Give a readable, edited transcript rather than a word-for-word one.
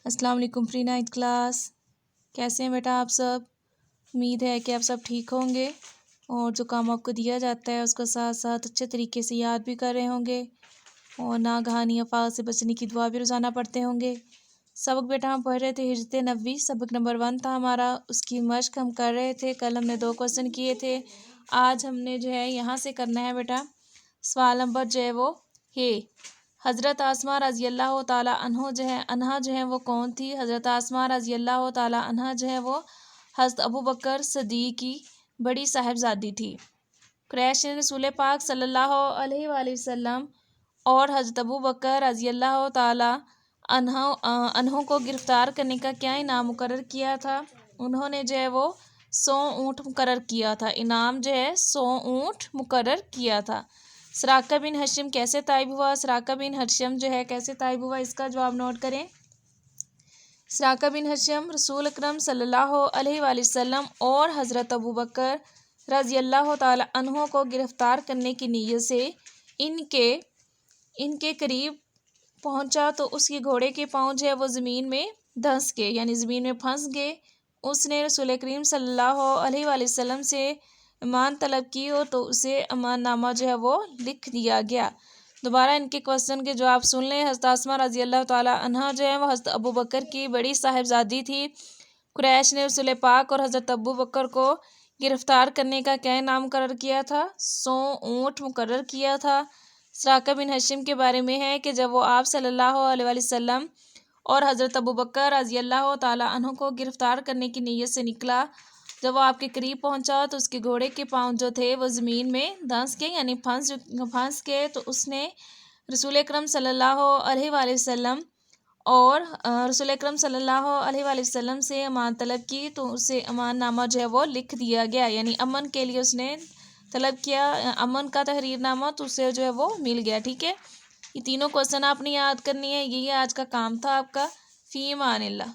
السلام علیکم پری ninth class, کیسے ہیں بیٹا آپ سب؟ امید ہے کہ آپ سب ٹھیک ہوں گے اور جو کام آپ کو دیا جاتا ہے اس کا ساتھ ساتھ اچھے طریقے سے یاد بھی کر رہے ہوں گے اور ناگہانی آفات سے بچنے کی دعا بھی روزانہ پڑھتے ہوں گے۔ سبق بیٹا ہم پڑھ رہے تھے ہجرت نبوی، سبق نمبر 1 تھا ہمارا، اس کی مشق ہم کر رہے تھے۔ کل ہم نے 2 کوسچن کیے تھے، آج ہم نے جو ہے یہاں سے کرنا ہے بیٹا سوال نمبر جو ہے وہ حضرت آسمہ رضی اللہ تعالیٰ عنہا جو ہے وہ کون تھی؟ حضرت آسمہ رضی اللہ تعالیٰ عنہا جو ہے وہ حضرت ابو بکر صدیق کی بڑی صاحبزادی تھی۔ قریش نے رسول پاک صلی اللہ علیہ وآلہ وسلم اور حضرت ابو بکر رضی اللہ تعالیٰ عنہ کو گرفتار کرنے کا کیا انعام مقرر کیا تھا؟ انہوں نے جو ہے وہ 100 اونٹ مقرر کیا تھا، انعام جو ہے 100 اونٹ مقرر کیا تھا۔ سراقہ بن حشم کیسے طائب ہوا؟ سراقہ بن حشم جو ہے کیسے طائب ہوا، اس کا جواب نوٹ کریں۔ سراقہ بن حشم رسول اکرم صلی اللہ علیہ وآلہ وسلم اور حضرت ابو بکر رضی اللہ تعالیٰ عنہ کو گرفتار کرنے کی نیت سے ان کے قریب پہنچا تو اس کے گھوڑے کے پاؤں جو ہے وہ زمین میں دھنس گئے، یعنی زمین میں پھنس گئے۔ اس نے رسول کریم صلی اللہ علیہ وآلہ وسلم سے امان طلب کی ہو تو اسے امان نامہ جو ہے وہ لکھ دیا گیا۔ دوبارہ ان کے کوسچن کے جواب سن لیں۔ حضرت آسمہ رضی اللہ تعالیٰ عنہا جو ہے وہ حضرت ابو بکر کی بڑی صاحبزادی تھی۔ قریش نے رسول پاک اور حضرت ابو بکر کو گرفتار کرنے کا کیا انعام مقرر کیا تھا؟ 100 اونٹ مقرر کیا تھا۔ سراقہ بن حشم کے بارے میں ہے کہ جب وہ آپ صلی اللہ علیہ وآلہ وسلم اور حضرت ابو بکر رضی اللہ تعالیٰ عنہ کو گرفتار کرنے کی نیت سے نکلا، جب وہ آپ کے قریب پہنچا تو اس کے گھوڑے کے پاؤں جو تھے وہ زمین میں دھنس گئے، یعنی پھنس گئے۔ تو اس نے رسول اکرم صلی اللہ علیہ وآلہ وسلم اور رسول اکرم صلی اللہ علیہ وآلہ وسلم سے امان طلب کی تو اسے امان نامہ جو ہے وہ لکھ دیا گیا، یعنی امن کے لیے اس نے طلب کیا، امن کا تحریر نامہ، تو اسے جو ہے وہ مل گیا۔ ٹھیک ہے، یہ تینوں کوسچن آپ نے یاد کرنی ہے، یہی آج کا کام تھا آپ کا۔ فی امان اللہ۔